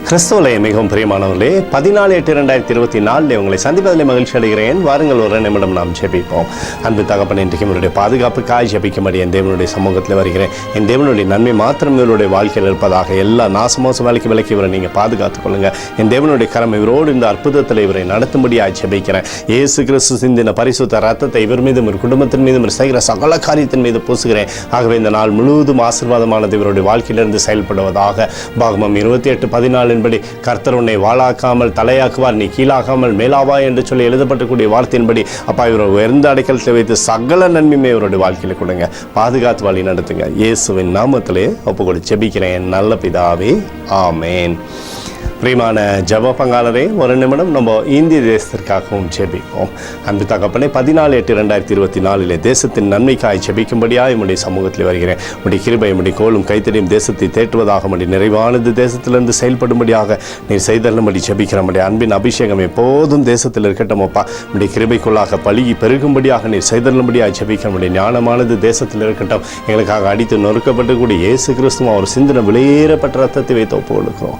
கிறிஸ்துவிலே மிகவும் பிரியமானவர்களே, 14/8/2024 உங்களை சந்திப்பதில் மகிழ்ச்சி அடைகிறேன். வாருங்கள், ஒரு நிமிடம் நாம் ஜெபிப்போம். அன்பு தகப்பன், இன்றைக்கு என்னுடைய பாதுகாப்புக்காய் ஜெபிக்கும்படி என் தேவனுடைய சமூகத்தில் வருகிறேன். என் தேவனுடைய நன்மை மாத்திரம் இவருடைய வாழ்க்கையில் இருப்பதாக, எல்லா நாசமோச வேலைக்கு விலக்கி இவரை நீங்கள் பாதுகாத்துக் கொள்ளுங்க. என் தேவனுடைய கரம் இவரோடு இந்த அற்புதத்தில் இவரை நடத்தும்படியாக ஜெபிக்கிறேன். இயேசு கிறிஸ்து சிந்தின பரிசுத்த ரத்தத்தை இவர் மீதும் இவர் குடும்பத்தின் மீதும் செய்கிற சகல காரியத்தின் மீது பூசுகிறேன். ஆகவே இந்த நாள் முழுவதும் ஆசீர்வாதமானது இவருடைய வாழ்க்கையிலிருந்து செயல்படுவதாக. பாகமம் 28:14 படி, கர்த்தர் உன்னை வாளாக்காமல் தலையாக்குவார், நீ கீழாகாமல் மேலாவா என்று சொல்லி எழுதப்பட்டக்கூடிய வார்த்தையின்படி அப்பா இவரை உயர்ந்த அடைக்கலத்தை வைத்து சகல நன்மையுமே இவருடைய வாழ்க்கையில் கொடுங்க, பாதுகாத்து வழி நடத்துங்க. இயேசுவின் நாமத்திலே ஒப்புக்கொடு ஜெபிக்கிறேன் நல்ல பிதாவே, ஆமேன். பிரியமான ஜெப பங்காளரே, ஒரு நிமிடம் நம்ம இந்திய தேசத்திற்காகவும் ஜெபிப்போம். அன்பு தகப்பனே, 14/8/2024 தேசத்தின் நன்மைக்காய் ஜெபிக்கும்படியாக என்னுடைய சமூகத்தில் வருகிறேன். உடைய கிருபை, உடைய கோலும் கைத்தறியும் தேசத்தை தேற்றுவதாக, உடைய நிறைவானது தேசத்திலிருந்து செயல்படும்படியாக நீர் செய்தருளும்படி ஜெபிக்கிறோம். உடைய அன்பின் அபிஷேகம் எப்போதும் தேசத்தில் இருக்கட்டும் அப்பா. உடைய கிருபைக்குள்ளாக பழுகி பெருகும்படியாக நீர் செய்தருளும்படியாக ஜெபிக்கிறோம். உடைய ஞானமானது தேசத்தில் இருக்கட்டும். எங்களுக்காக அடித்து நொறுக்கப்பட்டு கூடிய இயேசு கிறிஸ்துவும் அவர் சிந்தின விலையேறப்பட்ட ரத்தத்தை வைத்து ஒப்பு கொடுக்கிறோம்.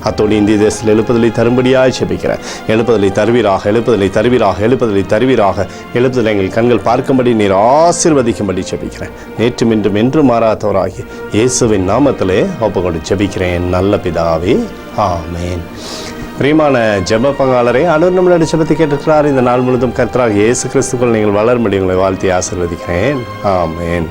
அத்தோடு இந்திய தேசத்தில் எழுப்புதலை தரும்படியாக ஜெபிக்கிறேன். எழுப்புதலை தருவீராக, எழுப்புதலை தருவீராக, எழுப்புதலை தருவீராக. எழுப்புதலை எங்கள் கண்கள் பார்க்கும்படி நீர் ஆசீர்வதிக்கும்படி ஜெபிக்கிறேன். நேற்றும் இன்றும் என்று மாறாதவராகி இயேசுவின் நாமத்திலே ஒப்புக்கொண்டு ஜெபிக்கிறேன் நல்ல பிதாவே, ஆமேன். பிரியமான ஜெப பங்காளரே, ஆண்டவர் நம்மளுடைய ஜெபத்தை கேட்டிருக்கிறார். இந்த நாள் முழுவதும் கர்த்தராகிய இயேசு கிறிஸ்துக்குள் நீங்கள் வளரும்படி உங்களை வாழ்த்தி ஆசீர்வதிக்கிறேன். ஆமேன்.